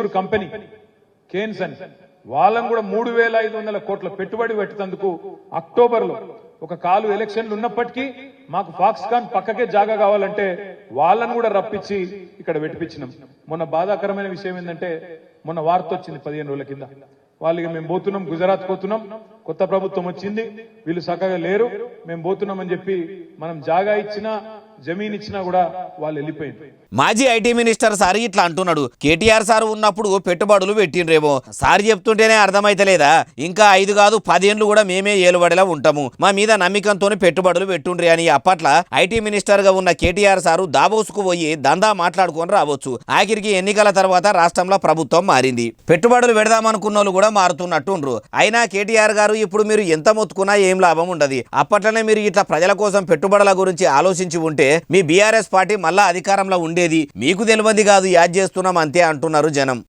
Mysuru company Cannes అని వాళ్ళని కూడా 3,500 కోట్ల పెట్టుబడి పెట్టేందుకు అక్టోబర్లో ఒక కాలు ఎలక్షన్లు ఉన్నప్పటికీ మాకు ఫాక్స్కాన్ పక్కకే జాగా కావాలంటే వాళ్ళను కూడా రప్పించి ఇక్కడ పెట్టిపించినాం. మొన్న బాధాకరమైన విషయం ఏంటంటే మొన్న వార్త వచ్చింది 15 రోజుల కింద, వాళ్ళకి మేము పోతున్నాం, గుజరాత్ పోతున్నాం, కొత్త ప్రభుత్వం వచ్చింది, వీళ్ళు చక్కగా లేరు, మేము పోతున్నామని చెప్పి మనం జాగా ఇచ్చినా జమీన్ ఇచ్చినా కూడా వాళ్ళు వెళ్ళిపోయింది. మాజీ ఐటీ మినిస్టర్ సార్ ఇట్లా అంటున్నాడు. కేటీఆర్ సార్ ఉన్నప్పుడు పెట్టుబడులు పెట్టిండ్రేమో, సార్ చెప్తుంటేనే అర్థమైతలేదా? ఇంకా 5 కాదు 10 ఏళ్ళు కూడా మేమే ఏలుబడిలా ఉంటాము, మా మీద నమ్మకంతోనే పెట్టుబడులు పెట్టుండ్రి అని అప్పట్లో ఐటీ మినిస్టర్ గా ఉన్న కేటీఆర్ సారు దావోస్కు పోయి దందా మాట్లాడుకొని రావచ్చు. ఆఖరికి ఎన్నికల తర్వాత రాష్ట్రంలో ప్రభుత్వం మారింది, పెట్టుబడులు పెడదామనుకున్న వాళ్ళు కూడా మారుతున్నట్టుండ్రు. అయినా కేటీఆర్ గారు ఇప్పుడు మీరు ఎంత మొత్తుకున్నా ఏం లాభం ఉండదు. అప్పట్లోనే మీరు ఇట్లా ప్రజల కోసం పెట్టుబడుల గురించి ఆలోచించి ఉంటే మీ బీఆర్ఎస్ పార్టీ మళ్ళా అధికారంలో ఉండేది. మీకు తెలియదు కాదు, యాద్ చేస్తున్నాం అంతే అంటున్నారు జనం.